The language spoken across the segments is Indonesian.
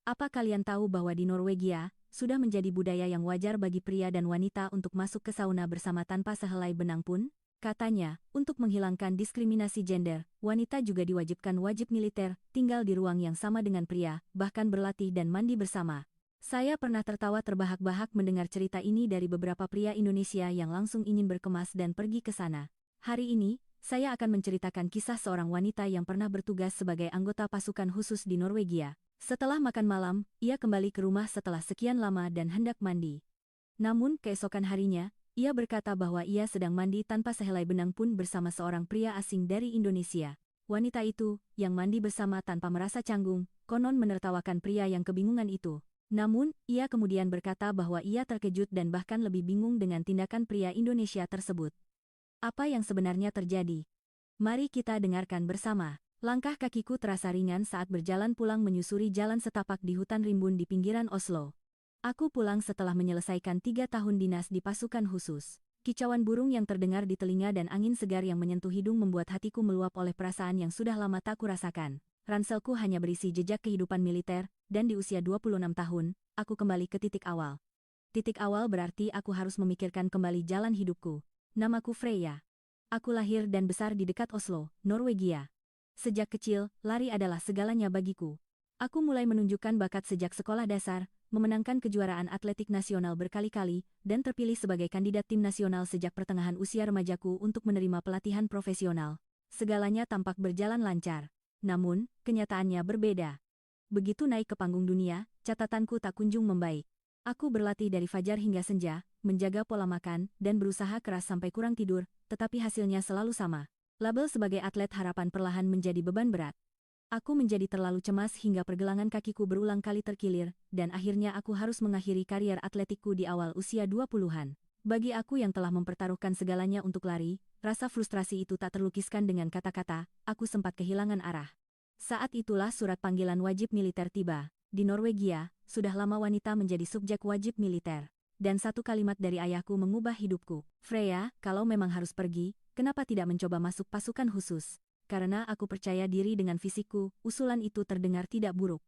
Apa kalian tahu bahwa di Norwegia, sudah menjadi budaya yang wajar bagi pria dan wanita untuk masuk ke sauna bersama tanpa sehelai benang pun? Katanya, untuk menghilangkan diskriminasi gender, wanita juga diwajibkan wajib militer, tinggal di ruang yang sama dengan pria, bahkan berlatih dan mandi bersama. Saya pernah tertawa terbahak-bahak mendengar cerita ini dari beberapa pria Indonesia yang langsung ingin berkemas dan pergi ke sana. Hari ini, saya akan menceritakan kisah seorang wanita yang pernah bertugas sebagai anggota pasukan khusus di Norwegia. Setelah makan malam, ia kembali ke rumah setelah sekian lama dan hendak mandi. Namun, keesokan harinya, ia berkata bahwa ia sedang mandi tanpa sehelai benang pun bersama seorang pria asing dari Indonesia. Wanita itu, yang mandi bersama tanpa merasa canggung, konon menertawakan pria yang kebingungan itu. Namun, ia kemudian berkata bahwa ia terkejut dan bahkan lebih bingung dengan tindakan pria Indonesia tersebut. Apa yang sebenarnya terjadi? Mari kita dengarkan bersama. Langkah kakiku terasa ringan saat berjalan pulang menyusuri jalan setapak di hutan rimbun di pinggiran Oslo. Aku pulang setelah menyelesaikan 3 tahun dinas di pasukan khusus. Kicauan burung yang terdengar di telinga dan angin segar yang menyentuh hidung membuat hatiku meluap oleh perasaan yang sudah lama tak kurasakan. Ranselku hanya berisi jejak kehidupan militer, dan di usia 26 tahun, aku kembali ke titik awal. Titik awal berarti aku harus memikirkan kembali jalan hidupku. Namaku Freya. Aku lahir dan besar di dekat Oslo, Norwegia. Sejak kecil, lari adalah segalanya bagiku. Aku mulai menunjukkan bakat sejak sekolah dasar, memenangkan kejuaraan atletik nasional berkali-kali, dan terpilih sebagai kandidat tim nasional sejak pertengahan usia remajaku untuk menerima pelatihan profesional. Segalanya tampak berjalan lancar. Namun, kenyataannya berbeda. Begitu naik ke panggung dunia, catatanku tak kunjung membaik. Aku berlatih dari fajar hingga senja, menjaga pola makan, dan berusaha keras sampai kurang tidur, tetapi hasilnya selalu sama. Label sebagai atlet harapan perlahan menjadi beban berat. Aku menjadi terlalu cemas hingga pergelangan kakiku berulang kali terkilir, dan akhirnya aku harus mengakhiri karier atletikku di awal usia 20-an. Bagi aku yang telah mempertaruhkan segalanya untuk lari, rasa frustrasi itu tak terlukiskan dengan kata-kata, aku sempat kehilangan arah. Saat itulah surat panggilan wajib militer tiba. Di Norwegia, sudah lama wanita menjadi subjek wajib militer. Dan satu kalimat dari ayahku mengubah hidupku. Freya, kalau memang harus pergi, kenapa tidak mencoba masuk pasukan khusus? Karena aku percaya diri dengan fisikku, usulan itu terdengar tidak buruk.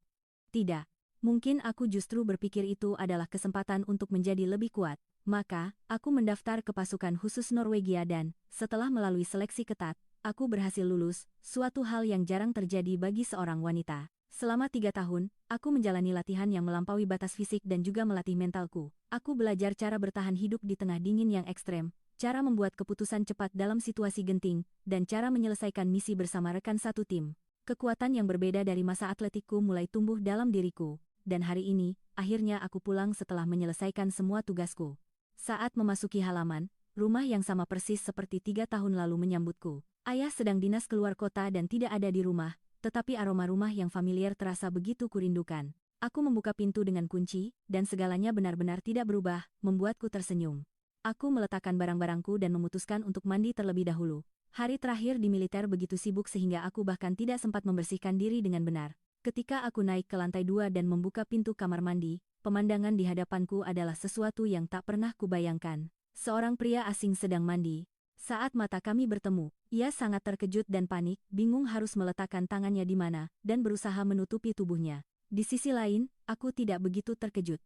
Tidak. Mungkin aku justru berpikir itu adalah kesempatan untuk menjadi lebih kuat. Maka, aku mendaftar ke pasukan khusus Norwegia dan, setelah melalui seleksi ketat, aku berhasil lulus, suatu hal yang jarang terjadi bagi seorang wanita. Selama 3 tahun, aku menjalani latihan yang melampaui batas fisik dan juga melatih mentalku. Aku belajar cara bertahan hidup di tengah dingin yang ekstrem, cara membuat keputusan cepat dalam situasi genting, dan cara menyelesaikan misi bersama rekan satu tim. Kekuatan yang berbeda dari masa atletikku mulai tumbuh dalam diriku, dan hari ini, akhirnya aku pulang setelah menyelesaikan semua tugasku. Saat memasuki halaman, rumah yang sama persis seperti 3 tahun lalu menyambutku. Ayah sedang dinas keluar kota dan tidak ada di rumah, tetapi aroma rumah yang familiar terasa begitu kurindukan. Aku membuka pintu dengan kunci, dan segalanya benar-benar tidak berubah, membuatku tersenyum. Aku meletakkan barang-barangku dan memutuskan untuk mandi terlebih dahulu. Hari terakhir di militer begitu sibuk sehingga aku bahkan tidak sempat membersihkan diri dengan benar. Ketika aku naik ke lantai 2 dan membuka pintu kamar mandi, pemandangan di hadapanku adalah sesuatu yang tak pernah kubayangkan. Seorang pria asing sedang mandi. Saat mata kami bertemu, ia sangat terkejut dan panik, bingung harus meletakkan tangannya di mana, dan berusaha menutupi tubuhnya. Di sisi lain, aku tidak begitu terkejut.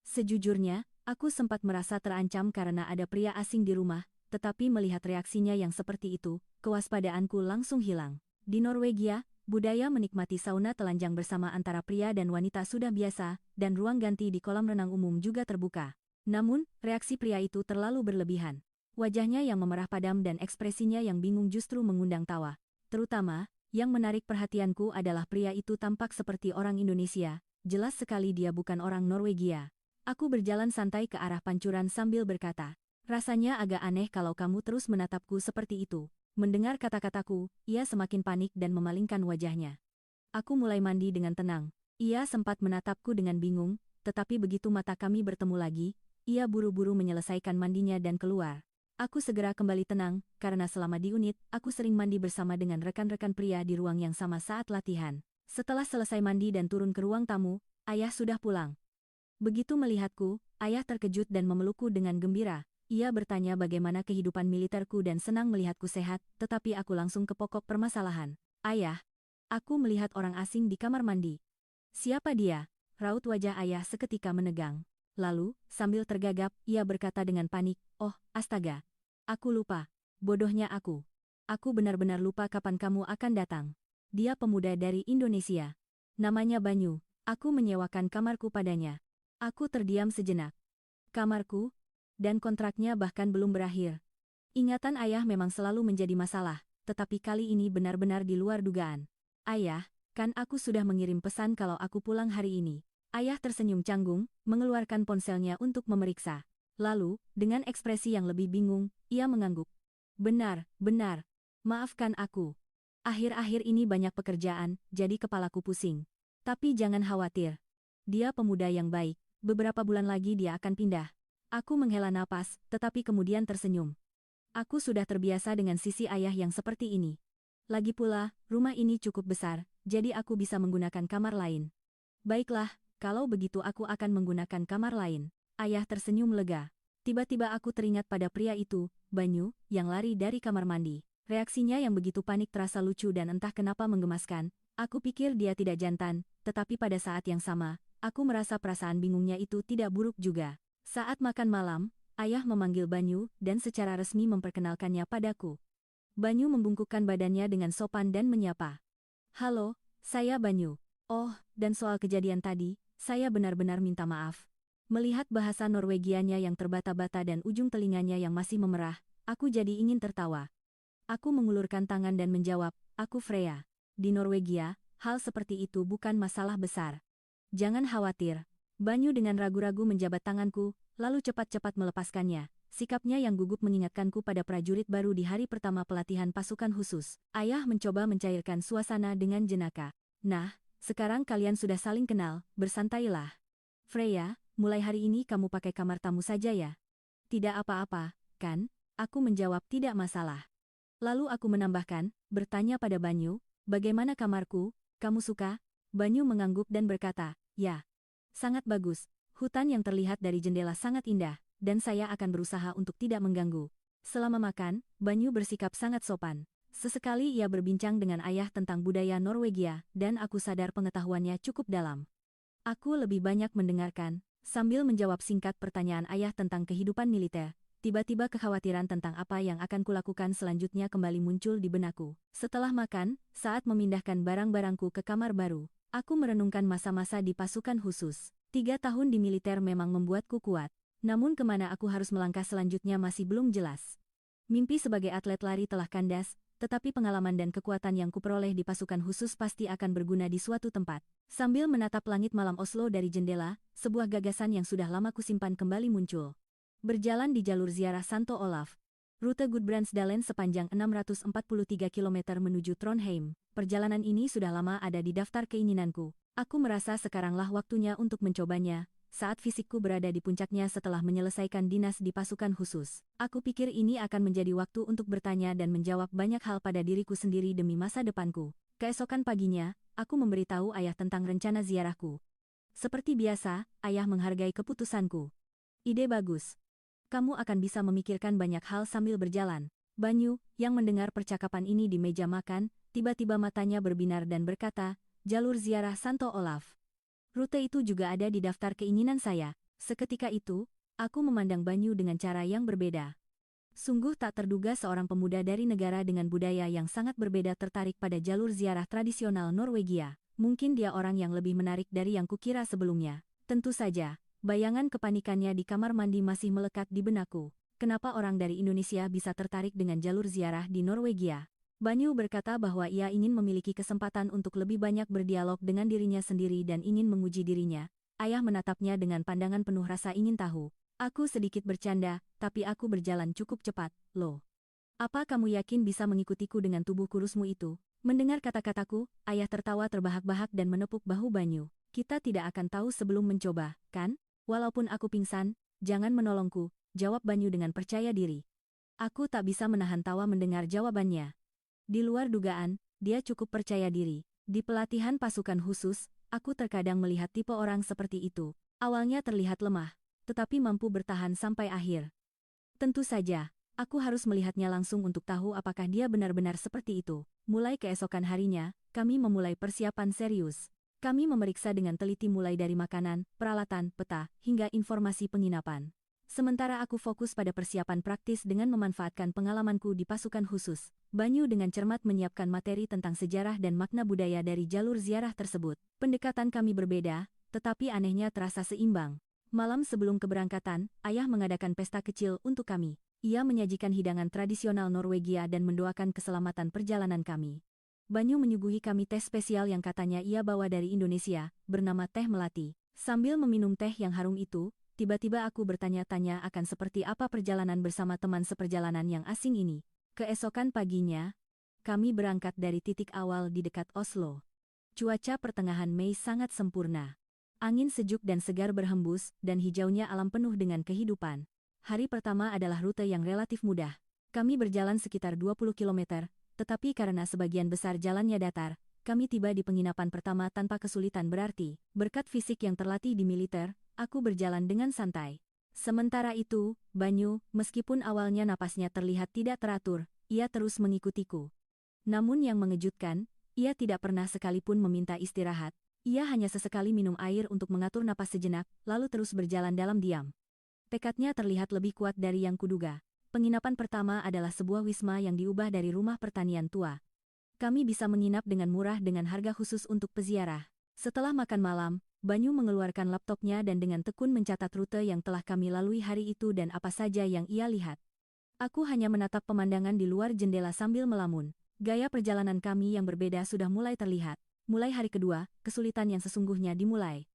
Sejujurnya, aku sempat merasa terancam karena ada pria asing di rumah, tetapi melihat reaksinya yang seperti itu, kewaspadaanku langsung hilang. Di Norwegia, budaya menikmati sauna telanjang bersama antara pria dan wanita sudah biasa, dan ruang ganti di kolam renang umum juga terbuka. Namun, reaksi pria itu terlalu berlebihan. Wajahnya yang memerah padam dan ekspresinya yang bingung justru mengundang tawa. Terutama, yang menarik perhatianku adalah pria itu tampak seperti orang Indonesia, jelas sekali dia bukan orang Norwegia. Aku berjalan santai ke arah pancuran sambil berkata, rasanya agak aneh kalau kamu terus menatapku seperti itu. Mendengar kata-kataku, ia semakin panik dan memalingkan wajahnya. Aku mulai mandi dengan tenang. Ia sempat menatapku dengan bingung, tetapi begitu mata kami bertemu lagi, ia buru-buru menyelesaikan mandinya dan keluar. Aku segera kembali tenang, karena selama di unit, aku sering mandi bersama dengan rekan-rekan pria di ruang yang sama saat latihan. Setelah selesai mandi dan turun ke ruang tamu, ayah sudah pulang. Begitu melihatku, ayah terkejut dan memelukku dengan gembira. Ia bertanya bagaimana kehidupan militerku dan senang melihatku sehat, tetapi aku langsung ke pokok permasalahan. Ayah, aku melihat orang asing di kamar mandi. Siapa dia? Raut wajah ayah seketika menegang. Lalu, sambil tergagap, ia berkata dengan panik, "Oh, astaga. Aku lupa. Bodohnya aku. Aku benar-benar lupa kapan kamu akan datang." Dia pemuda dari Indonesia. Namanya Banyu. Aku menyewakan kamarku padanya. Aku terdiam sejenak. Kamarku? Dan kontraknya bahkan belum berakhir. Ingatan ayah memang selalu menjadi masalah, tetapi kali ini benar-benar di luar dugaan. "Ayah, kan aku sudah mengirim pesan kalau aku pulang hari ini." Ayah tersenyum canggung, mengeluarkan ponselnya untuk memeriksa. Lalu, dengan ekspresi yang lebih bingung, ia mengangguk. "Benar, benar. Maafkan aku. Akhir-akhir ini banyak pekerjaan, jadi kepalaku pusing. Tapi jangan khawatir. Dia pemuda yang baik. Beberapa bulan lagi dia akan pindah." Aku menghela napas, tetapi kemudian tersenyum. Aku sudah terbiasa dengan sisi ayah yang seperti ini. Lagi pula, rumah ini cukup besar, jadi aku bisa menggunakan kamar lain. "Baiklah, kalau begitu aku akan menggunakan kamar lain." Ayah tersenyum lega. Tiba-tiba aku teringat pada pria itu, Banyu, yang lari dari kamar mandi. Reaksinya yang begitu panik terasa lucu dan entah kenapa menggemaskan. Aku pikir dia tidak jantan, tetapi pada saat yang sama, aku merasa perasaan bingungnya itu tidak buruk juga. Saat makan malam, ayah memanggil Banyu dan secara resmi memperkenalkannya padaku. Banyu membungkukkan badannya dengan sopan dan menyapa. "Halo, saya Banyu. Oh, dan soal kejadian tadi, saya benar-benar minta maaf." Melihat bahasa Norwegianya yang terbata-bata dan ujung telinganya yang masih memerah, aku jadi ingin tertawa. Aku mengulurkan tangan dan menjawab, "Aku Freya. Di Norwegia, hal seperti itu bukan masalah besar. Jangan khawatir." Banyu dengan ragu-ragu menjabat tanganku, lalu cepat-cepat melepaskannya. Sikapnya yang gugup mengingatkanku pada prajurit baru di hari pertama pelatihan pasukan khusus. Ayah mencoba mencairkan suasana dengan jenaka. "Nah, sekarang kalian sudah saling kenal, bersantailah. Freya, mulai hari ini kamu pakai kamar tamu saja ya." "Tidak apa-apa, kan?" Aku menjawab tidak masalah. Lalu aku menambahkan, bertanya pada Banyu, "Bagaimana kamarku? Kamu suka?" Banyu mengangguk dan berkata, "Ya. Sangat bagus. Hutan yang terlihat dari jendela sangat indah, dan saya akan berusaha untuk tidak mengganggu." Selama makan, Banyu bersikap sangat sopan. Sesekali ia berbincang dengan ayah tentang budaya Norwegia, dan aku sadar pengetahuannya cukup dalam. Aku lebih banyak mendengarkan, sambil menjawab singkat pertanyaan ayah tentang kehidupan militer. Tiba-tiba kekhawatiran tentang apa yang akan kulakukan selanjutnya kembali muncul di benakku. Setelah makan, saat memindahkan barang-barangku ke kamar baru, aku merenungkan masa-masa di pasukan khusus. 3 tahun di militer memang membuatku kuat. Namun kemana aku harus melangkah selanjutnya masih belum jelas. Mimpi sebagai atlet lari telah kandas, tetapi pengalaman dan kekuatan yang kuperoleh di pasukan khusus pasti akan berguna di suatu tempat. Sambil menatap langit malam Oslo dari jendela, sebuah gagasan yang sudah lama kusimpan kembali muncul. Berjalan di jalur ziarah Santo Olaf. Rute Gudbrandsdalen sepanjang 643 km menuju Trondheim. Perjalanan ini sudah lama ada di daftar keinginanku. Aku merasa sekaranglah waktunya untuk mencobanya, saat fisikku berada di puncaknya setelah menyelesaikan dinas di pasukan khusus. Aku pikir ini akan menjadi waktu untuk bertanya dan menjawab banyak hal pada diriku sendiri demi masa depanku. Keesokan paginya, aku memberitahu ayah tentang rencana ziarahku. Seperti biasa, ayah menghargai keputusanku. "Ide bagus. Kamu akan bisa memikirkan banyak hal sambil berjalan." Banyu, yang mendengar percakapan ini di meja makan, tiba-tiba matanya berbinar dan berkata, "Jalur ziarah Santo Olaf. Rute itu juga ada di daftar keinginan saya." Seketika itu, aku memandang Banyu dengan cara yang berbeda. Sungguh tak terduga seorang pemuda dari negara dengan budaya yang sangat berbeda tertarik pada jalur ziarah tradisional Norwegia. Mungkin dia orang yang lebih menarik dari yang kukira sebelumnya. Tentu saja, bayangan kepanikannya di kamar mandi masih melekat di benakku. Kenapa orang dari Indonesia bisa tertarik dengan jalur ziarah di Norwegia? Banyu berkata bahwa ia ingin memiliki kesempatan untuk lebih banyak berdialog dengan dirinya sendiri dan ingin menguji dirinya. Ayah menatapnya dengan pandangan penuh rasa ingin tahu. Aku sedikit bercanda, tapi aku berjalan cukup cepat, loh. "Apa kamu yakin bisa mengikutiku dengan tubuh kurusmu itu?" Mendengar kata-kataku, ayah tertawa terbahak-bahak dan menepuk bahu Banyu. "Kita tidak akan tahu sebelum mencoba, kan? Walaupun aku pingsan, jangan menolongku," jawab Banyu dengan percaya diri. Aku tak bisa menahan tawa mendengar jawabannya. Di luar dugaan, dia cukup percaya diri. Di pelatihan pasukan khusus, aku terkadang melihat tipe orang seperti itu. Awalnya terlihat lemah, tetapi mampu bertahan sampai akhir. Tentu saja, aku harus melihatnya langsung untuk tahu apakah dia benar-benar seperti itu. Mulai keesokan harinya, kami memulai persiapan serius. Kami memeriksa dengan teliti mulai dari makanan, peralatan, peta, hingga informasi penginapan. Sementara aku fokus pada persiapan praktis dengan memanfaatkan pengalamanku di pasukan khusus, Banyu dengan cermat menyiapkan materi tentang sejarah dan makna budaya dari jalur ziarah tersebut. Pendekatan kami berbeda, tetapi anehnya terasa seimbang. Malam sebelum keberangkatan, ayah mengadakan pesta kecil untuk kami. Ia menyajikan hidangan tradisional Norwegia dan mendoakan keselamatan perjalanan kami. Banyu menyuguhi kami teh spesial yang katanya ia bawa dari Indonesia, bernama teh melati. Sambil meminum teh yang harum itu, tiba-tiba aku bertanya-tanya akan seperti apa perjalanan bersama teman seperjalanan yang asing ini. Keesokan paginya, kami berangkat dari titik awal di dekat Oslo. Cuaca pertengahan Mei sangat sempurna. Angin sejuk dan segar berhembus, dan hijaunya alam penuh dengan kehidupan. Hari pertama adalah rute yang relatif mudah. Kami berjalan sekitar 20 km, tetapi karena sebagian besar jalannya datar, kami tiba di penginapan pertama tanpa kesulitan berarti. Berkat fisik yang terlatih di militer, aku berjalan dengan santai. Sementara itu, Banyu, meskipun awalnya napasnya terlihat tidak teratur, ia terus mengikutiku. Namun yang mengejutkan, ia tidak pernah sekalipun meminta istirahat. Ia hanya sesekali minum air untuk mengatur napas sejenak, lalu terus berjalan dalam diam. Tekadnya terlihat lebih kuat dari yang kuduga. Penginapan pertama adalah sebuah wisma yang diubah dari rumah pertanian tua. Kami bisa menginap dengan murah dengan harga khusus untuk peziarah. Setelah makan malam, Banyu mengeluarkan laptopnya dan dengan tekun mencatat rute yang telah kami lalui hari itu dan apa saja yang ia lihat. Aku hanya menatap pemandangan di luar jendela sambil melamun. Gaya perjalanan kami yang berbeda sudah mulai terlihat. Mulai hari kedua, kesulitan yang sesungguhnya dimulai.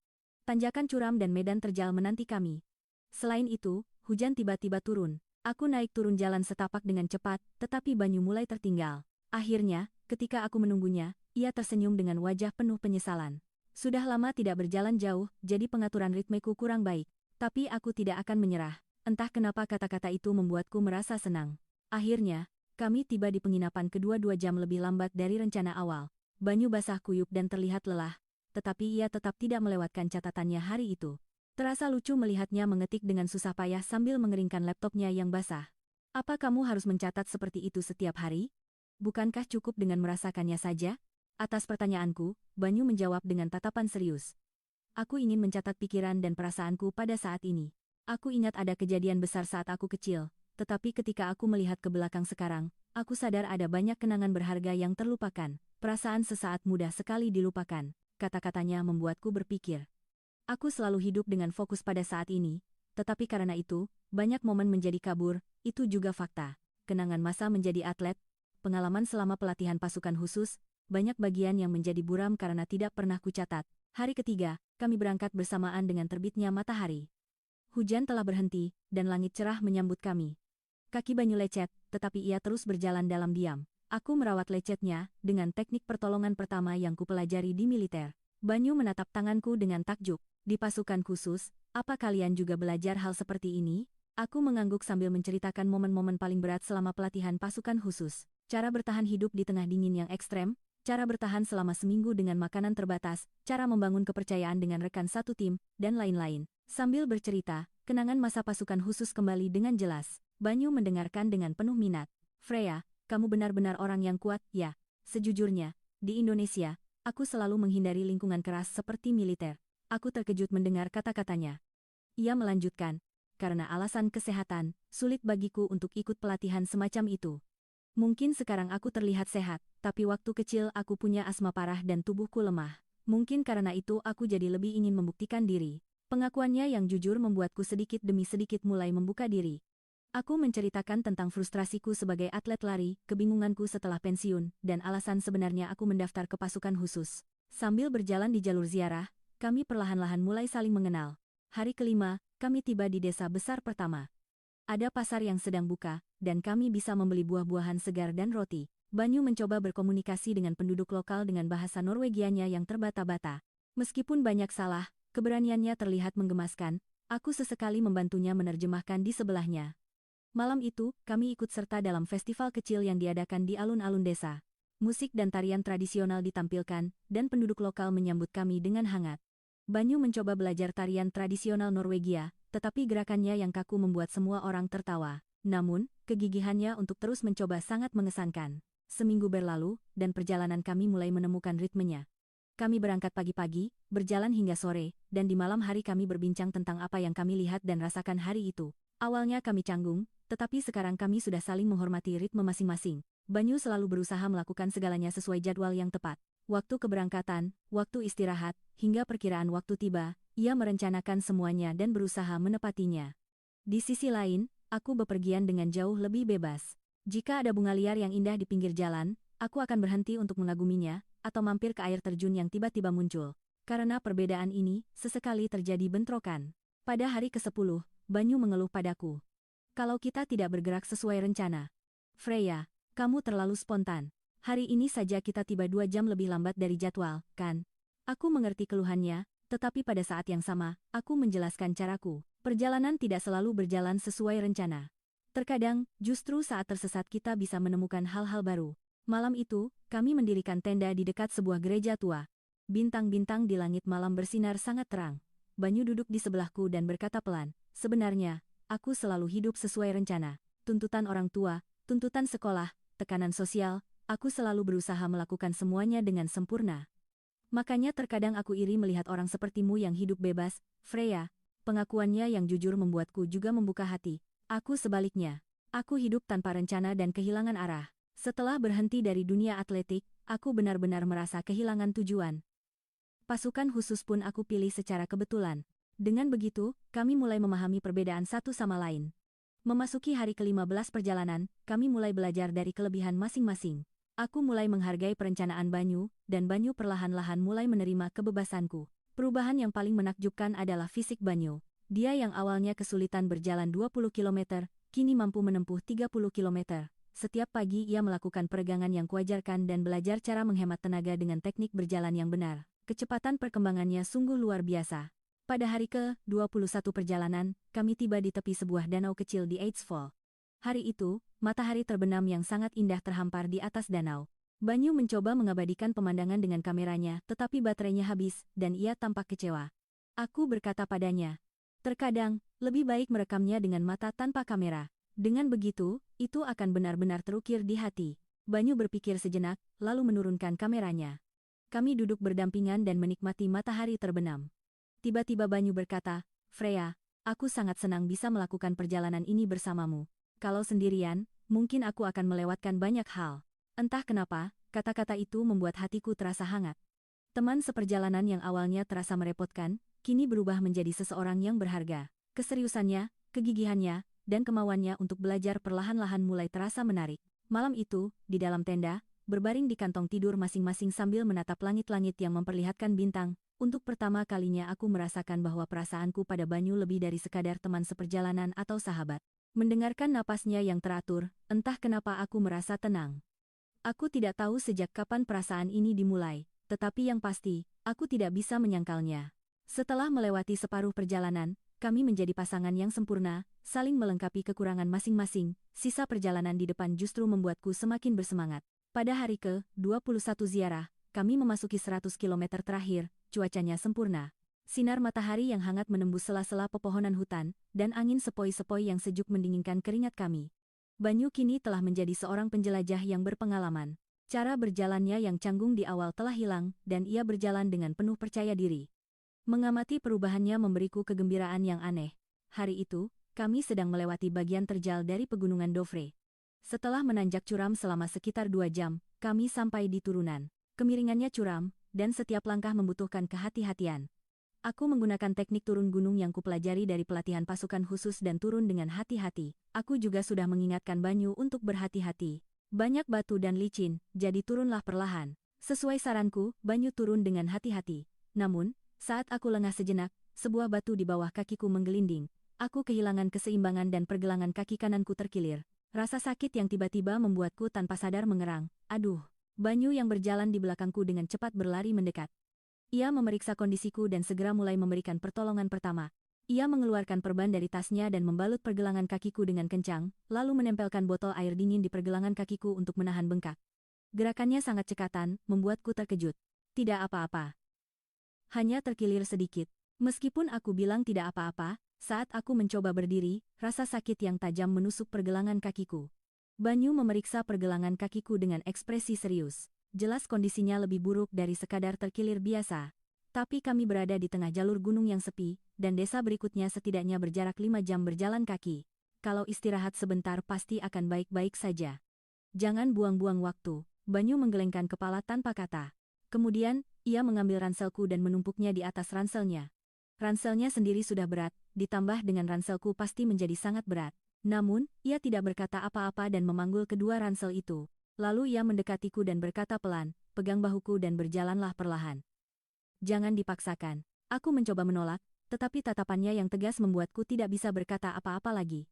Tanjakan curam dan medan terjal menanti kami. Selain itu, hujan tiba-tiba turun. Aku naik turun jalan setapak dengan cepat, tetapi Banyu mulai tertinggal. Akhirnya, ketika aku menunggunya, ia tersenyum dengan wajah penuh penyesalan. Sudah lama tidak berjalan jauh, jadi pengaturan ritmeku kurang baik. Tapi aku tidak akan menyerah. Entah kenapa kata-kata itu membuatku merasa senang. Akhirnya, kami tiba di penginapan kedua 2 jam lebih lambat dari rencana awal. Banyu basah kuyup dan terlihat lelah, tetapi ia tetap tidak melewatkan catatannya hari itu. Terasa lucu melihatnya mengetik dengan susah payah sambil mengeringkan laptopnya yang basah. Apa kamu harus mencatat seperti itu setiap hari? Bukankah cukup dengan merasakannya saja? Atas pertanyaanku, Banyu menjawab dengan tatapan serius. Aku ingin mencatat pikiran dan perasaanku pada saat ini. Aku ingat ada kejadian besar saat aku kecil, tetapi ketika aku melihat ke belakang sekarang, aku sadar ada banyak kenangan berharga yang terlupakan. Perasaan sesaat mudah sekali dilupakan. Kata-katanya membuatku berpikir. Aku selalu hidup dengan fokus pada saat ini, tetapi karena itu, banyak momen menjadi kabur, itu juga fakta. Kenangan masa menjadi atlet, pengalaman selama pelatihan pasukan khusus, banyak bagian yang menjadi buram karena tidak pernah kucatat. Hari ketiga, kami berangkat bersamaan dengan terbitnya matahari. Hujan telah berhenti, dan langit cerah menyambut kami. Kaki Banyu lecet, tetapi ia terus berjalan dalam diam. Aku merawat lecetnya, dengan teknik pertolongan pertama yang kupelajari di militer. Banyu menatap tanganku dengan takjub. Di pasukan khusus, apa kalian juga belajar hal seperti ini? Aku mengangguk sambil menceritakan momen-momen paling berat selama pelatihan pasukan khusus. Cara bertahan hidup di tengah dingin yang ekstrem, cara bertahan selama seminggu dengan makanan terbatas, cara membangun kepercayaan dengan rekan satu tim, dan lain-lain. Sambil bercerita, kenangan masa pasukan khusus kembali dengan jelas. Banyu mendengarkan dengan penuh minat. Freya, kamu benar-benar orang yang kuat, ya. Sejujurnya, di Indonesia, aku selalu menghindari lingkungan keras seperti militer. Aku terkejut mendengar kata-katanya. Ia melanjutkan, karena alasan kesehatan, sulit bagiku untuk ikut pelatihan semacam itu. Mungkin sekarang aku terlihat sehat, tapi waktu kecil aku punya asma parah dan tubuhku lemah. Mungkin karena itu aku jadi lebih ingin membuktikan diri. Pengakuannya yang jujur membuatku sedikit demi sedikit mulai membuka diri. Aku menceritakan tentang frustrasiku sebagai atlet lari, kebingunganku setelah pensiun, dan alasan sebenarnya aku mendaftar ke pasukan khusus. Sambil berjalan di jalur ziarah, kami perlahan-lahan mulai saling mengenal. Hari kelima, kami tiba di desa besar pertama. Ada pasar yang sedang buka, dan kami bisa membeli buah-buahan segar dan roti. Banyu mencoba berkomunikasi dengan penduduk lokal dengan bahasa Norwegianya yang terbata-bata. Meskipun banyak salah, keberaniannya terlihat menggemaskan. Aku sesekali membantunya menerjemahkan di sebelahnya. Malam itu, kami ikut serta dalam festival kecil yang diadakan di alun-alun desa. Musik dan tarian tradisional ditampilkan, dan penduduk lokal menyambut kami dengan hangat. Banyu mencoba belajar tarian tradisional Norwegia, tetapi gerakannya yang kaku membuat semua orang tertawa. Namun, kegigihannya untuk terus mencoba sangat mengesankan. Seminggu berlalu, dan perjalanan kami mulai menemukan ritmenya. Kami berangkat pagi-pagi, berjalan hingga sore, dan di malam hari kami berbincang tentang apa yang kami lihat dan rasakan hari itu. Awalnya kami canggung, tetapi sekarang kami sudah saling menghormati ritme masing-masing. Banyu selalu berusaha melakukan segalanya sesuai jadwal yang tepat. Waktu keberangkatan, waktu istirahat, hingga perkiraan waktu tiba, ia merencanakan semuanya dan berusaha menepatinya. Di sisi lain, aku bepergian dengan jauh lebih bebas. Jika ada bunga liar yang indah di pinggir jalan, aku akan berhenti untuk mengaguminya, atau mampir ke air terjun yang tiba-tiba muncul. Karena perbedaan ini, sesekali terjadi bentrokan. Pada hari ke-10, Banyu mengeluh padaku. Kalau kita tidak bergerak sesuai rencana. Freya, kamu terlalu spontan. Hari ini saja kita tiba 2 jam lebih lambat dari jadwal, kan? Aku mengerti keluhannya, tetapi pada saat yang sama, aku menjelaskan caraku. Perjalanan tidak selalu berjalan sesuai rencana. Terkadang, justru saat tersesat kita bisa menemukan hal-hal baru. Malam itu, kami mendirikan tenda di dekat sebuah gereja tua. Bintang-bintang di langit malam bersinar sangat terang. Banyu duduk di sebelahku dan berkata pelan, "Sebenarnya, aku selalu hidup sesuai rencana. Tuntutan orang tua, tuntutan sekolah, tekanan sosial, aku selalu berusaha melakukan semuanya dengan sempurna. Makanya terkadang aku iri melihat orang sepertimu yang hidup bebas, Freya." Pengakuannya yang jujur membuatku juga membuka hati. Aku sebaliknya. Aku hidup tanpa rencana dan kehilangan arah. Setelah berhenti dari dunia atletik, aku benar-benar merasa kehilangan tujuan. Pasukan khusus pun aku pilih secara kebetulan. Dengan begitu, kami mulai memahami perbedaan satu sama lain. Memasuki hari ke-15 perjalanan, kami mulai belajar dari kelebihan masing-masing. Aku mulai menghargai perencanaan Banyu, dan Banyu perlahan-lahan mulai menerima kebebasanku. Perubahan yang paling menakjubkan adalah fisik Banyu. Dia yang awalnya kesulitan berjalan 20 km, kini mampu menempuh 30 km. Setiap pagi ia melakukan peregangan yang kuajarkan dan belajar cara menghemat tenaga dengan teknik berjalan yang benar. Kecepatan perkembangannya sungguh luar biasa. Pada hari ke-21 perjalanan, kami tiba di tepi sebuah danau kecil di Eidsvoll. Hari itu, matahari terbenam yang sangat indah terhampar di atas danau. Banyu mencoba mengabadikan pemandangan dengan kameranya, tetapi baterainya habis, dan ia tampak kecewa. Aku berkata padanya, "Terkadang, lebih baik merekamnya dengan mata tanpa kamera. Dengan begitu, itu akan benar-benar terukir di hati." Banyu berpikir sejenak, lalu menurunkan kameranya. Kami duduk berdampingan dan menikmati matahari terbenam. Tiba-tiba Banyu berkata, "Freya, aku sangat senang bisa melakukan perjalanan ini bersamamu. Kalau sendirian, mungkin aku akan melewatkan banyak hal." Entah kenapa, kata-kata itu membuat hatiku terasa hangat. Teman seperjalanan yang awalnya terasa merepotkan, kini berubah menjadi seseorang yang berharga. Keseriusannya, kegigihannya, dan kemauannya untuk belajar perlahan-lahan mulai terasa menarik. Malam itu, di dalam tenda, berbaring di kantong tidur masing-masing sambil menatap langit-langit yang memperlihatkan bintang, untuk pertama kalinya aku merasakan bahwa perasaanku pada Banyu lebih dari sekadar teman seperjalanan atau sahabat. Mendengarkan napasnya yang teratur, entah kenapa aku merasa tenang. Aku tidak tahu sejak kapan perasaan ini dimulai, tetapi yang pasti, aku tidak bisa menyangkalnya. Setelah melewati separuh perjalanan, kami menjadi pasangan yang sempurna, saling melengkapi kekurangan masing-masing. Sisa perjalanan di depan justru membuatku semakin bersemangat. Pada hari ke-21 ziarah, kami memasuki 100 km terakhir, cuacanya sempurna. Sinar matahari yang hangat menembus sela-sela pepohonan hutan, dan angin sepoi-sepoi yang sejuk mendinginkan keringat kami. Banyu kini telah menjadi seorang penjelajah yang berpengalaman. Cara berjalannya yang canggung di awal telah hilang, dan ia berjalan dengan penuh percaya diri. Mengamati perubahannya memberiku kegembiraan yang aneh. Hari itu, kami sedang melewati bagian terjal dari pegunungan Dovre. Setelah menanjak curam selama sekitar 2 jam, kami sampai di turunan. Kemiringannya curam, dan setiap langkah membutuhkan kehati-hatian. Aku menggunakan teknik turun gunung yang kupelajari dari pelatihan pasukan khusus dan turun dengan hati-hati. Aku juga sudah mengingatkan Banyu untuk berhati-hati. Banyak batu dan licin, jadi turunlah perlahan. Sesuai saranku, Banyu turun dengan hati-hati. Namun, saat aku lengah sejenak, sebuah batu di bawah kakiku menggelinding. Aku kehilangan keseimbangan dan pergelangan kaki kananku terkilir. Rasa sakit yang tiba-tiba membuatku tanpa sadar mengerang. Aduh! Banyu yang berjalan di belakangku dengan cepat berlari mendekat. Ia memeriksa kondisiku dan segera mulai memberikan pertolongan pertama. Ia mengeluarkan perban dari tasnya dan membalut pergelangan kakiku dengan kencang, lalu menempelkan botol air dingin di pergelangan kakiku untuk menahan bengkak. Gerakannya sangat cekatan, membuatku terkejut. Tidak apa-apa. Hanya terkilir sedikit. Meskipun aku bilang tidak apa-apa, saat aku mencoba berdiri, rasa sakit yang tajam menusuk pergelangan kakiku. Banyu memeriksa pergelangan kakiku dengan ekspresi serius. Jelas kondisinya lebih buruk dari sekadar terkilir biasa. Tapi kami berada di tengah jalur gunung yang sepi, dan desa berikutnya setidaknya berjarak 5 jam berjalan kaki. Kalau istirahat sebentar pasti akan baik-baik saja. Jangan buang-buang waktu. Banyu menggelengkan kepala tanpa kata. Kemudian, ia mengambil ranselku dan menumpuknya di atas ranselnya. Ranselnya sendiri sudah berat, ditambah dengan ranselku pasti menjadi sangat berat. Namun, ia tidak berkata apa-apa dan memanggul kedua ransel itu. Lalu ia mendekatiku dan berkata pelan, pegang bahuku dan berjalanlah perlahan. Jangan dipaksakan. Aku mencoba menolak, tetapi tatapannya yang tegas membuatku tidak bisa berkata apa-apa lagi.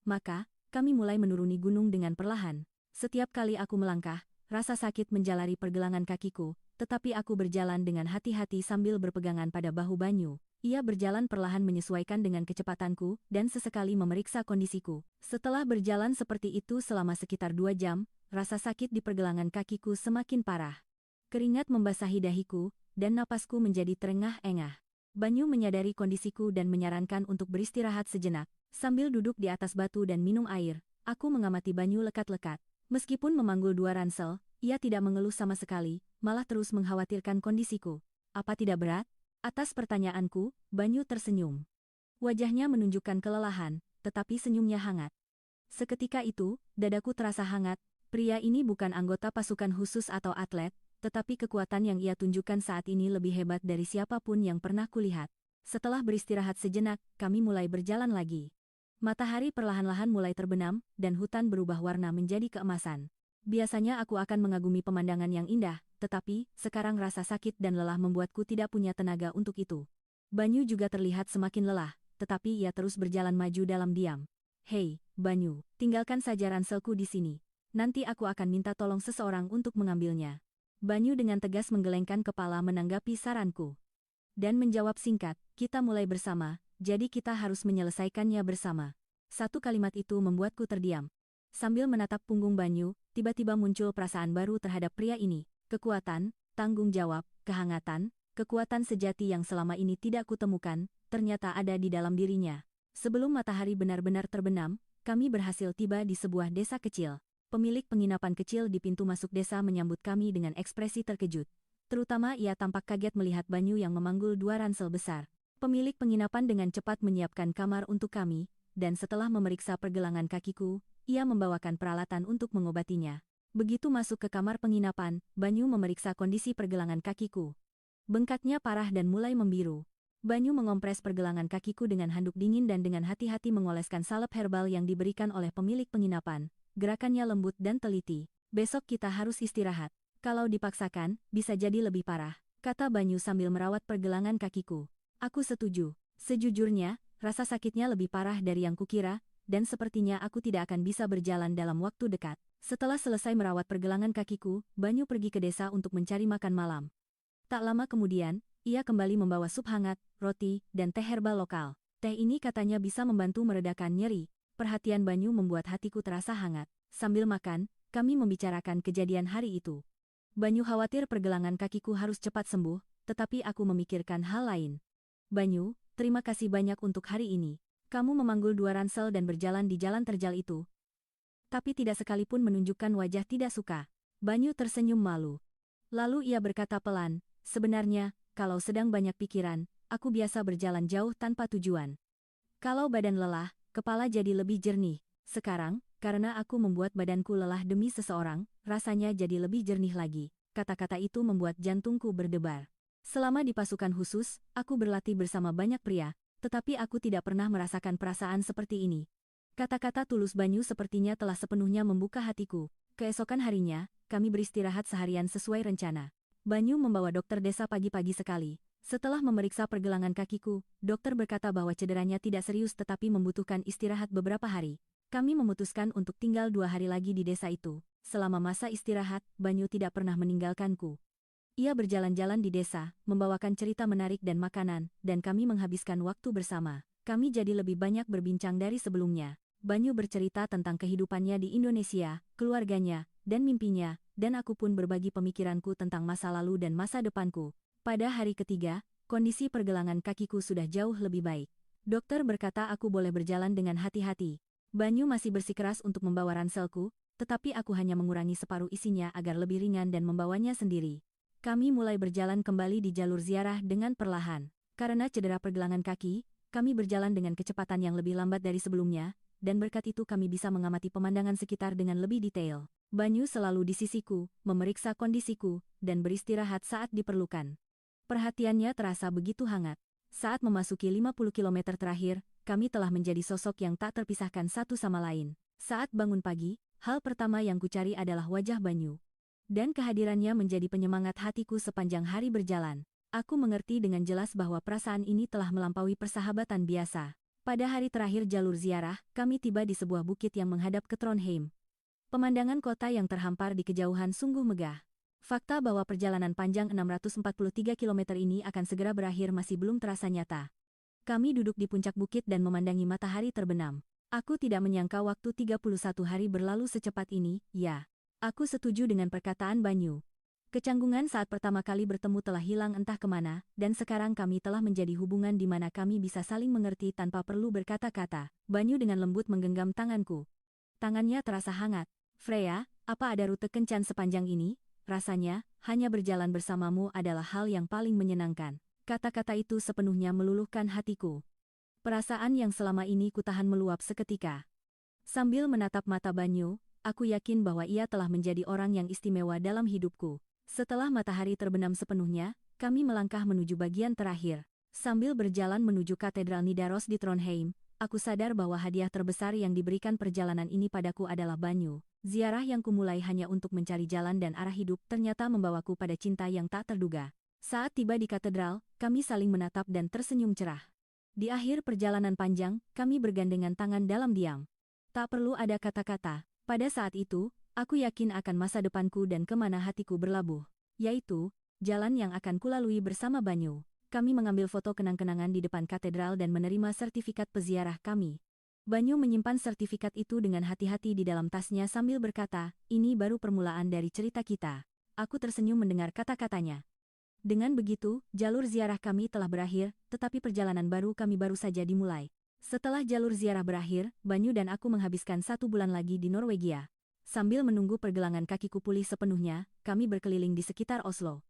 Maka, kami mulai menuruni gunung dengan perlahan. Setiap kali aku melangkah, rasa sakit menjalari pergelangan kakiku, tetapi aku berjalan dengan hati-hati sambil berpegangan pada bahu Banyu. Ia berjalan perlahan menyesuaikan dengan kecepatanku dan sesekali memeriksa kondisiku. Setelah berjalan seperti itu selama sekitar 2 jam, rasa sakit di pergelangan kakiku semakin parah. Keringat membasahi dahiku, dan napasku menjadi terengah-engah. Banyu menyadari kondisiku dan menyarankan untuk beristirahat sejenak. Sambil duduk di atas batu dan minum air, aku mengamati Banyu lekat-lekat. Meskipun memanggul 2 ransel, ia tidak mengeluh sama sekali, malah terus mengkhawatirkan kondisiku. Apa tidak berat? Atas pertanyaanku, Banyu tersenyum. Wajahnya menunjukkan kelelahan, tetapi senyumnya hangat. Seketika itu, dadaku terasa hangat. Pria ini bukan anggota pasukan khusus atau atlet, tetapi kekuatan yang ia tunjukkan saat ini lebih hebat dari siapapun yang pernah kulihat. Setelah beristirahat sejenak, kami mulai berjalan lagi. Matahari perlahan-lahan mulai terbenam, dan hutan berubah warna menjadi keemasan. Biasanya aku akan mengagumi pemandangan yang indah, tetapi, sekarang rasa sakit dan lelah membuatku tidak punya tenaga untuk itu. Banyu juga terlihat semakin lelah, tetapi ia terus berjalan maju dalam diam. Hei, Banyu, tinggalkan saja ranselku di sini. Nanti aku akan minta tolong seseorang untuk mengambilnya. Banyu dengan tegas menggelengkan kepala menanggapi saranku. Dan menjawab singkat, kita mulai bersama, jadi kita harus menyelesaikannya bersama. Satu kalimat itu membuatku terdiam. Sambil menatap punggung Banyu, tiba-tiba muncul perasaan baru terhadap pria ini. Kekuatan, tanggung jawab, kehangatan, kekuatan sejati yang selama ini tidak kutemukan, ternyata ada di dalam dirinya. Sebelum matahari benar-benar terbenam, kami berhasil tiba di sebuah desa kecil. Pemilik penginapan kecil di pintu masuk desa menyambut kami dengan ekspresi terkejut. Terutama ia tampak kaget melihat Banyu yang memanggul 2 ransel besar. Pemilik penginapan dengan cepat menyiapkan kamar untuk kami, dan setelah memeriksa pergelangan kakiku, ia membawakan peralatan untuk mengobatinya. Begitu masuk ke kamar penginapan, Banyu memeriksa kondisi pergelangan kakiku. Bengkaknya parah dan mulai membiru. Banyu mengompres pergelangan kakiku dengan handuk dingin dan dengan hati-hati mengoleskan salep herbal yang diberikan oleh pemilik penginapan. Gerakannya lembut dan teliti. Besok kita harus istirahat. Kalau dipaksakan, bisa jadi lebih parah, kata Banyu sambil merawat pergelangan kakiku. Aku setuju. Sejujurnya, rasa sakitnya lebih parah dari yang kukira, dan sepertinya aku tidak akan bisa berjalan dalam waktu dekat. Setelah selesai merawat pergelangan kakiku, Banyu pergi ke desa untuk mencari makan malam. Tak lama kemudian, ia kembali membawa sup hangat, roti, dan teh herbal lokal. Teh ini katanya bisa membantu meredakan nyeri. Perhatian Banyu membuat hatiku terasa hangat. Sambil makan, kami membicarakan kejadian hari itu. Banyu khawatir pergelangan kakiku harus cepat sembuh, tetapi aku memikirkan hal lain. Banyu, terima kasih banyak untuk hari ini. Kamu memanggul 2 ransel dan berjalan di jalan terjal itu. Tapi tidak sekalipun menunjukkan wajah tidak suka. Banyu tersenyum malu. Lalu ia berkata pelan, sebenarnya, kalau sedang banyak pikiran, aku biasa berjalan jauh tanpa tujuan. Kalau badan lelah, kepala jadi lebih jernih. Sekarang, karena aku membuat badanku lelah demi seseorang, rasanya jadi lebih jernih lagi. Kata-kata itu membuat jantungku berdebar. Selama di pasukan khusus, aku berlatih bersama banyak pria, tetapi aku tidak pernah merasakan perasaan seperti ini. Kata-kata tulus Banyu sepertinya telah sepenuhnya membuka hatiku. Keesokan harinya, kami beristirahat seharian sesuai rencana. Banyu membawa dokter desa pagi-pagi sekali. Setelah memeriksa pergelangan kakiku, dokter berkata bahwa cederanya tidak serius tetapi membutuhkan istirahat beberapa hari. Kami memutuskan untuk tinggal 2 hari lagi di desa itu. Selama masa istirahat, Banyu tidak pernah meninggalkanku. Ia berjalan-jalan di desa, membawakan cerita menarik dan makanan, dan kami menghabiskan waktu bersama. Kami jadi lebih banyak berbincang dari sebelumnya. Banyu bercerita tentang kehidupannya di Indonesia, keluarganya, dan mimpinya, dan aku pun berbagi pemikiranku tentang masa lalu dan masa depanku. Pada hari ketiga, kondisi pergelangan kakiku sudah jauh lebih baik. Dokter berkata aku boleh berjalan dengan hati-hati. Banyu masih bersikeras untuk membawa ranselku, tetapi aku hanya mengurangi separuh isinya agar lebih ringan dan membawanya sendiri. Kami mulai berjalan kembali di jalur ziarah dengan perlahan. Karena cedera pergelangan kaki, kami berjalan dengan kecepatan yang lebih lambat dari sebelumnya, dan berkat itu kami bisa mengamati pemandangan sekitar dengan lebih detail. Banyu selalu di sisiku, memeriksa kondisiku, dan beristirahat saat diperlukan. Perhatiannya terasa begitu hangat. Saat memasuki 50 km terakhir, kami telah menjadi sosok yang tak terpisahkan satu sama lain. Saat bangun pagi, hal pertama yang kucari adalah wajah Banyu. Dan kehadirannya menjadi penyemangat hatiku sepanjang hari berjalan. Aku mengerti dengan jelas bahwa perasaan ini telah melampaui persahabatan biasa. Pada hari terakhir jalur ziarah, kami tiba di sebuah bukit yang menghadap ke Trondheim. Pemandangan kota yang terhampar di kejauhan sungguh megah. Fakta bahwa perjalanan panjang 643 km ini akan segera berakhir masih belum terasa nyata. Kami duduk di puncak bukit dan memandangi matahari terbenam. Aku tidak menyangka waktu 31 hari berlalu secepat ini, ya. Aku setuju dengan perkataan Banyu. Kecanggungan saat pertama kali bertemu telah hilang entah kemana, dan sekarang kami telah menjadi hubungan di mana kami bisa saling mengerti tanpa perlu berkata-kata. Banyu dengan lembut menggenggam tanganku. Tangannya terasa hangat. Freya, apa ada rute kencan sepanjang ini? Rasanya, hanya berjalan bersamamu adalah hal yang paling menyenangkan. Kata-kata itu sepenuhnya meluluhkan hatiku. Perasaan yang selama ini kutahan meluap seketika. Sambil menatap mata Banyu, aku yakin bahwa ia telah menjadi orang yang istimewa dalam hidupku. Setelah matahari terbenam sepenuhnya, kami melangkah menuju bagian terakhir. Sambil berjalan menuju Katedral Nidaros di Trondheim, aku sadar bahwa hadiah terbesar yang diberikan perjalanan ini padaku adalah Banyu. Ziarah yang kumulai hanya untuk mencari jalan dan arah hidup ternyata membawaku pada cinta yang tak terduga. Saat tiba di katedral, kami saling menatap dan tersenyum cerah. Di akhir perjalanan panjang, kami bergandengan tangan dalam diam. Tak perlu ada kata-kata. Pada saat itu, aku yakin akan masa depanku dan kemana hatiku berlabuh. Yaitu, jalan yang akan kulalui bersama Banyu. Kami mengambil foto kenang-kenangan di depan katedral dan menerima sertifikat peziarah kami. Banyu menyimpan sertifikat itu dengan hati-hati di dalam tasnya sambil berkata, ini baru permulaan dari cerita kita. Aku tersenyum mendengar kata-katanya. Dengan begitu, jalur ziarah kami telah berakhir, tetapi perjalanan baru kami baru saja dimulai. Setelah jalur ziarah berakhir, Banyu dan aku menghabiskan 1 bulan lagi di Norwegia. Sambil menunggu pergelangan kakiku pulih sepenuhnya, kami berkeliling di sekitar Oslo.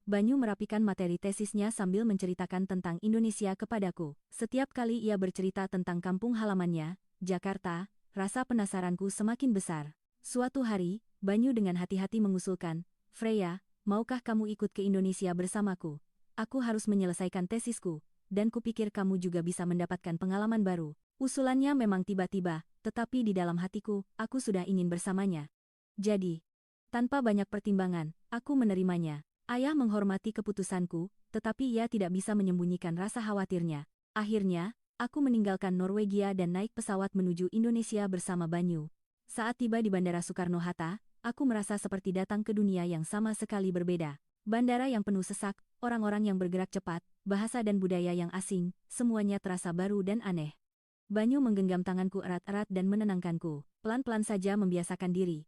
Banyu merapikan materi tesisnya sambil menceritakan tentang Indonesia kepadaku. Setiap kali ia bercerita tentang kampung halamannya, Jakarta, rasa penasaranku semakin besar. Suatu hari, Banyu dengan hati-hati mengusulkan, Freya, maukah kamu ikut ke Indonesia bersamaku? Aku harus menyelesaikan tesisku, dan kupikir kamu juga bisa mendapatkan pengalaman baru. Usulannya memang tiba-tiba, tetapi di dalam hatiku, aku sudah ingin bersamanya. Jadi, tanpa banyak pertimbangan, aku menerimanya. Ayah menghormati keputusanku, tetapi ia tidak bisa menyembunyikan rasa khawatirnya. Akhirnya, aku meninggalkan Norwegia dan naik pesawat menuju Indonesia bersama Banyu. Saat tiba di Bandara Soekarno-Hatta, aku merasa seperti datang ke dunia yang sama sekali berbeda. Bandara yang penuh sesak, orang-orang yang bergerak cepat, bahasa dan budaya yang asing, semuanya terasa baru dan aneh. Banyu menggenggam tanganku erat-erat dan menenangkanku. Pelan-pelan saja membiasakan diri.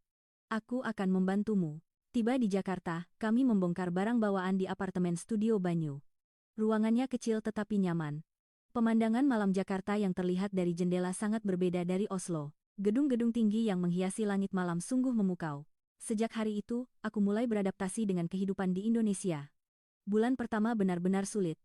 Aku akan membantumu. Tiba di Jakarta, kami membongkar barang bawaan di apartemen studio Banyu. Ruangannya kecil tetapi nyaman. Pemandangan malam Jakarta yang terlihat dari jendela sangat berbeda dari Oslo. Gedung-gedung tinggi yang menghiasi langit malam sungguh memukau. Sejak hari itu, aku mulai beradaptasi dengan kehidupan di Indonesia. Bulan pertama benar-benar sulit.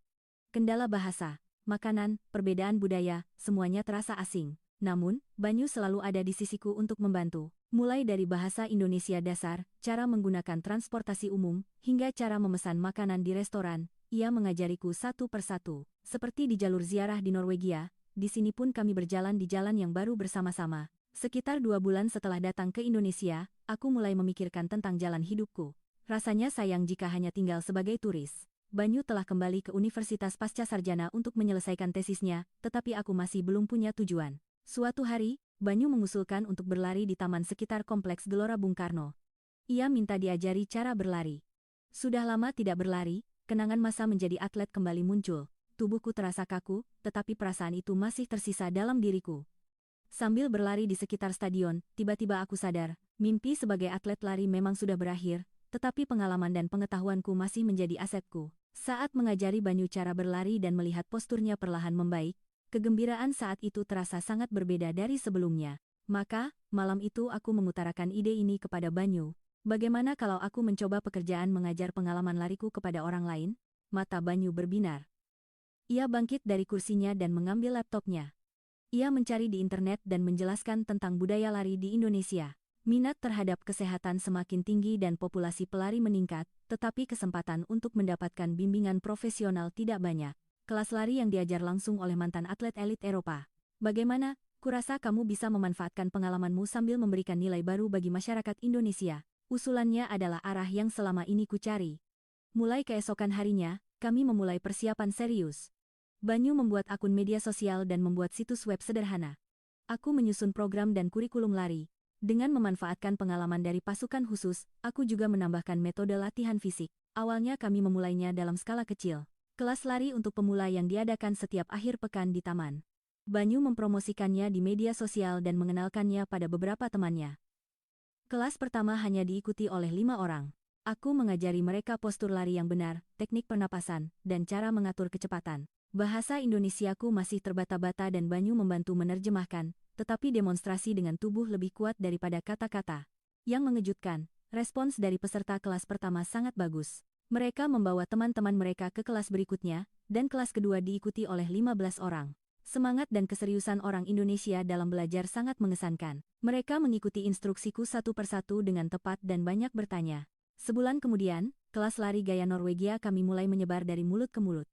Kendala bahasa, makanan, perbedaan budaya, semuanya terasa asing. Namun, Banyu selalu ada di sisiku untuk membantu. Mulai dari bahasa Indonesia dasar, cara menggunakan transportasi umum, hingga cara memesan makanan di restoran, ia mengajariku satu persatu. Seperti di jalur ziarah di Norwegia, di sini pun kami berjalan di jalan yang baru bersama-sama. Sekitar 2 bulan setelah datang ke Indonesia, aku mulai memikirkan tentang jalan hidupku. Rasanya sayang jika hanya tinggal sebagai turis. Banyu telah kembali ke Universitas Pascasarjana untuk menyelesaikan tesisnya, tetapi aku masih belum punya tujuan. Suatu hari, Banyu mengusulkan untuk berlari di taman sekitar Kompleks Gelora Bung Karno. Ia minta diajari cara berlari. Sudah lama tidak berlari, kenangan masa menjadi atlet kembali muncul. Tubuhku terasa kaku, tetapi perasaan itu masih tersisa dalam diriku. Sambil berlari di sekitar stadion, tiba-tiba aku sadar, mimpi sebagai atlet lari memang sudah berakhir, tetapi pengalaman dan pengetahuanku masih menjadi asetku. Saat mengajari Banyu cara berlari dan melihat posturnya perlahan membaik, kegembiraan saat itu terasa sangat berbeda dari sebelumnya. Maka, malam itu aku mengutarakan ide ini kepada Banyu. Bagaimana kalau aku mencoba pekerjaan mengajar pengalaman lariku kepada orang lain? Mata Banyu berbinar. Ia bangkit dari kursinya dan mengambil laptopnya. Ia mencari di internet dan menjelaskan tentang budaya lari di Indonesia. Minat terhadap kesehatan semakin tinggi dan populasi pelari meningkat, tetapi kesempatan untuk mendapatkan bimbingan profesional tidak banyak. Kelas lari yang diajar langsung oleh mantan atlet elit Eropa. Bagaimana? Kurasa kamu bisa memanfaatkan pengalamanmu sambil memberikan nilai baru bagi masyarakat Indonesia. Usulannya adalah arah yang selama ini kucari. Mulai keesokan harinya, kami memulai persiapan serius. Banyu membuat akun media sosial dan membuat situs web sederhana. Aku menyusun program dan kurikulum lari. Dengan memanfaatkan pengalaman dari pasukan khusus, aku juga menambahkan metode latihan fisik. Awalnya kami memulainya dalam skala kecil. Kelas lari untuk pemula yang diadakan setiap akhir pekan di taman. Banyu mempromosikannya di media sosial dan mengenalkannya pada beberapa temannya. Kelas pertama hanya diikuti oleh 5 orang. Aku mengajari mereka postur lari yang benar, teknik pernapasan, dan cara mengatur kecepatan. Bahasa Indonesiaku masih terbata-bata dan Banyu membantu menerjemahkan, tetapi demonstrasi dengan tubuh lebih kuat daripada kata-kata. Yang mengejutkan, respons dari peserta kelas pertama sangat bagus. Mereka membawa teman-teman mereka ke kelas berikutnya, dan kelas kedua diikuti oleh 15 orang. Semangat dan keseriusan orang Indonesia dalam belajar sangat mengesankan. Mereka mengikuti instruksiku satu persatu dengan tepat dan banyak bertanya. Sebulan kemudian, kelas lari gaya Norwegia kami mulai menyebar dari mulut ke mulut.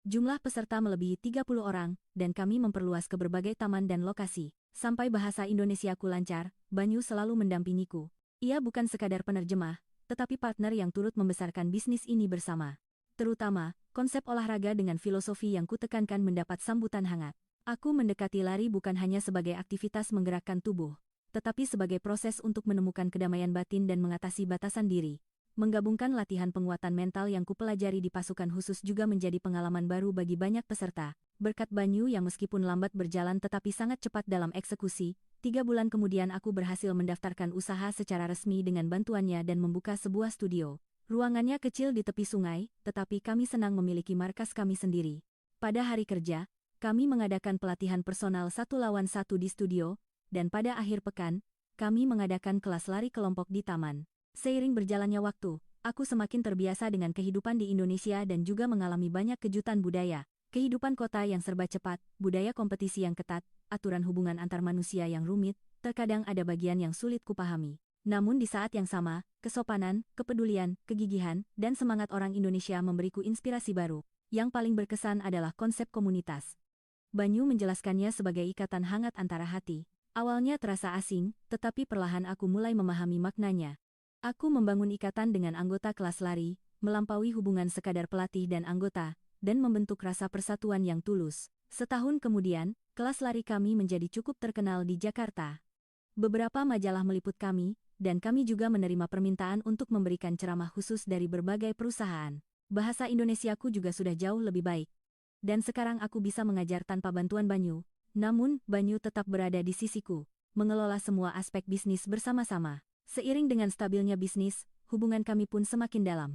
Jumlah peserta melebihi 30 orang, dan kami memperluas ke berbagai taman dan lokasi. Sampai bahasa Indonesiaku lancar, Banyu selalu mendampingiku. Ia bukan sekadar penerjemah, tetapi partner yang turut membesarkan bisnis ini bersama. Terutama, konsep olahraga dengan filosofi yang kutekankan mendapat sambutan hangat. Aku mendekati lari bukan hanya sebagai aktivitas menggerakkan tubuh, tetapi sebagai proses untuk menemukan kedamaian batin dan mengatasi batasan diri. Menggabungkan latihan penguatan mental yang kupelajari di pasukan khusus juga menjadi pengalaman baru bagi banyak peserta. Berkat Banyu yang meskipun lambat berjalan tetapi sangat cepat dalam eksekusi, 3 bulan kemudian aku berhasil mendaftarkan usaha secara resmi dengan bantuannya dan membuka sebuah studio. Ruangannya kecil di tepi sungai, tetapi kami senang memiliki markas kami sendiri. Pada hari kerja, kami mengadakan pelatihan personal 1-lawan-1 di studio, dan pada akhir pekan, kami mengadakan kelas lari kelompok di taman. Seiring berjalannya waktu, aku semakin terbiasa dengan kehidupan di Indonesia dan juga mengalami banyak kejutan budaya. Kehidupan kota yang serba cepat, budaya kompetisi yang ketat, aturan hubungan antar manusia yang rumit, terkadang ada bagian yang sulit kupahami. Namun di saat yang sama, kesopanan, kepedulian, kegigihan, dan semangat orang Indonesia memberiku inspirasi baru. Yang paling berkesan adalah konsep komunitas. Banyu menjelaskannya sebagai ikatan hangat antara hati. Awalnya terasa asing, tetapi perlahan aku mulai memahami maknanya. Aku membangun ikatan dengan anggota kelas lari, melampaui hubungan sekadar pelatih dan anggota, dan membentuk rasa persatuan yang tulus. Setahun kemudian, kelas lari kami menjadi cukup terkenal di Jakarta. Beberapa majalah meliput kami, dan kami juga menerima permintaan untuk memberikan ceramah khusus dari berbagai perusahaan. Bahasa Indonesiaku juga sudah jauh lebih baik. Dan sekarang aku bisa mengajar tanpa bantuan Banyu. Namun, Banyu tetap berada di sisiku, mengelola semua aspek bisnis bersama-sama. Seiring dengan stabilnya bisnis, hubungan kami pun semakin dalam.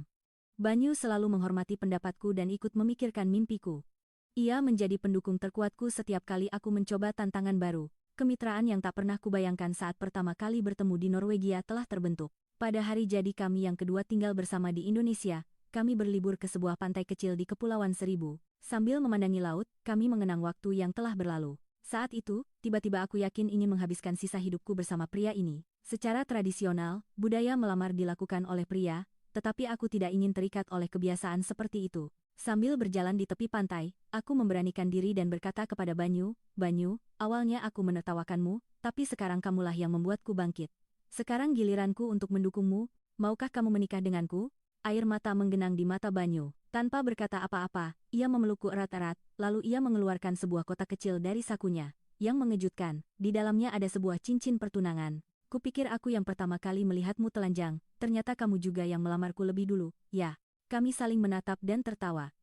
Banyu selalu menghormati pendapatku dan ikut memikirkan mimpiku. Ia menjadi pendukung terkuatku setiap kali aku mencoba tantangan baru. Kemitraan yang tak pernah kubayangkan saat pertama kali bertemu di Norwegia telah terbentuk. Pada hari jadi kami yang kedua tinggal bersama di Indonesia, kami berlibur ke sebuah pantai kecil di Kepulauan Seribu. Sambil memandangi laut, kami mengenang waktu yang telah berlalu. Saat itu, tiba-tiba aku yakin ingin menghabiskan sisa hidupku bersama pria ini. Secara tradisional, budaya melamar dilakukan oleh pria, tetapi aku tidak ingin terikat oleh kebiasaan seperti itu. Sambil berjalan di tepi pantai, aku memberanikan diri dan berkata kepada Banyu, "Banyu, awalnya aku menertawakanmu, tapi sekarang kamulah yang membuatku bangkit. Sekarang giliranku untuk mendukungmu, maukah kamu menikah denganku?" Air mata menggenang di mata Banyu. Tanpa berkata apa-apa, ia memelukku erat-erat, lalu ia mengeluarkan sebuah kotak kecil dari sakunya. Yang mengejutkan, di dalamnya ada sebuah cincin pertunangan. Kupikir aku yang pertama kali melihatmu telanjang, ternyata kamu juga yang melamarku lebih dulu. Ya, kami saling menatap dan tertawa.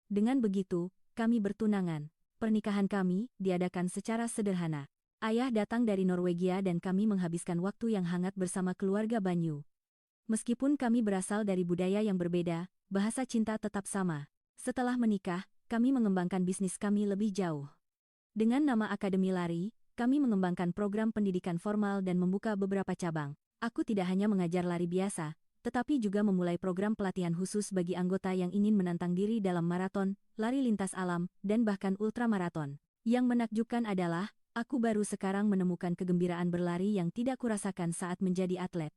Dengan begitu, kami bertunangan. Pernikahan kami diadakan secara sederhana. Ayah datang dari Norwegia dan kami menghabiskan waktu yang hangat bersama keluarga Banyu. Meskipun kami berasal dari budaya yang berbeda, bahasa cinta tetap sama. Setelah menikah, kami mengembangkan bisnis kami lebih jauh. Dengan nama Akademi Lari, kami mengembangkan program pendidikan formal dan membuka beberapa cabang. Aku tidak hanya mengajar lari biasa, tetapi juga memulai program pelatihan khusus bagi anggota yang ingin menantang diri dalam maraton, lari lintas alam, dan bahkan ultramaraton. Yang menakjubkan adalah, aku baru sekarang menemukan kegembiraan berlari yang tidak kurasakan saat menjadi atlet.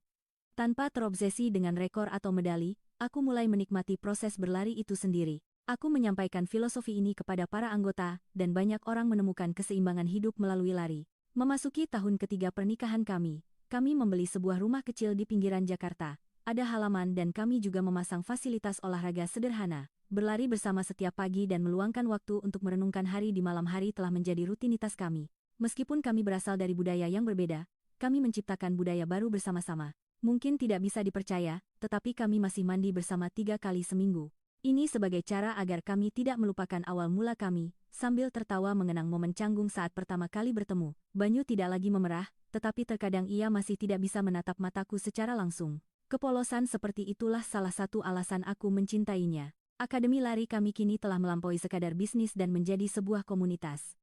Tanpa terobsesi dengan rekor atau medali, aku mulai menikmati proses berlari itu sendiri. Aku menyampaikan filosofi ini kepada para anggota, dan banyak orang menemukan keseimbangan hidup melalui lari. Memasuki tahun ketiga pernikahan kami membeli sebuah rumah kecil di pinggiran Jakarta. Ada halaman dan kami juga memasang fasilitas olahraga sederhana. Berlari bersama setiap pagi dan meluangkan waktu untuk merenungkan hari di malam hari telah menjadi rutinitas kami. Meskipun kami berasal dari budaya yang berbeda, kami menciptakan budaya baru bersama-sama. Mungkin tidak bisa dipercaya, tetapi kami masih mandi bersama 3 kali seminggu. Ini sebagai cara agar kami tidak melupakan awal mula kami, sambil tertawa mengenang momen canggung saat pertama kali bertemu. Banyu tidak lagi memerah, tetapi terkadang ia masih tidak bisa menatap mataku secara langsung. Kepolosan seperti itulah salah satu alasan aku mencintainya. Akademi lari kami kini telah melampaui sekadar bisnis dan menjadi sebuah komunitas.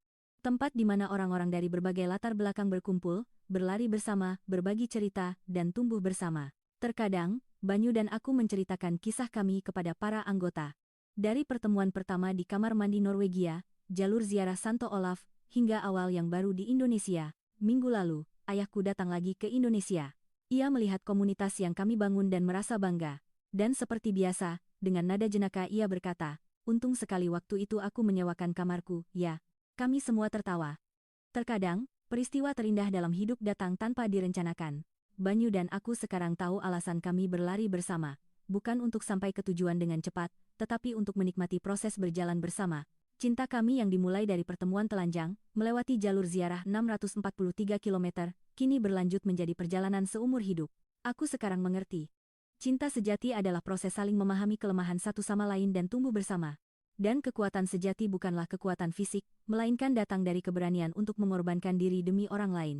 Tempat di mana orang-orang dari berbagai latar belakang berkumpul, berlari bersama, berbagi cerita, dan tumbuh bersama. Terkadang, Banyu dan aku menceritakan kisah kami kepada para anggota. Dari pertemuan pertama di kamar mandi Norwegia, jalur ziarah Santo Olaf, hingga awal yang baru di Indonesia. Minggu lalu, ayahku datang lagi ke Indonesia. Ia melihat komunitas yang kami bangun dan merasa bangga. Dan seperti biasa, dengan nada jenaka ia berkata, "Untung sekali waktu itu aku menyewakan kamarku, ya." Kami semua tertawa. Terkadang, peristiwa terindah dalam hidup datang tanpa direncanakan. Banyu dan aku sekarang tahu alasan kami berlari bersama, bukan untuk sampai ke tujuan dengan cepat, tetapi untuk menikmati proses berjalan bersama. Cinta kami yang dimulai dari pertemuan telanjang, melewati jalur ziarah 643 km, kini berlanjut menjadi perjalanan seumur hidup. Aku sekarang mengerti. Cinta sejati adalah proses saling memahami kelemahan satu sama lain dan tumbuh bersama. Dan kekuatan sejati bukanlah kekuatan fisik, melainkan datang dari keberanian untuk mengorbankan diri demi orang lain.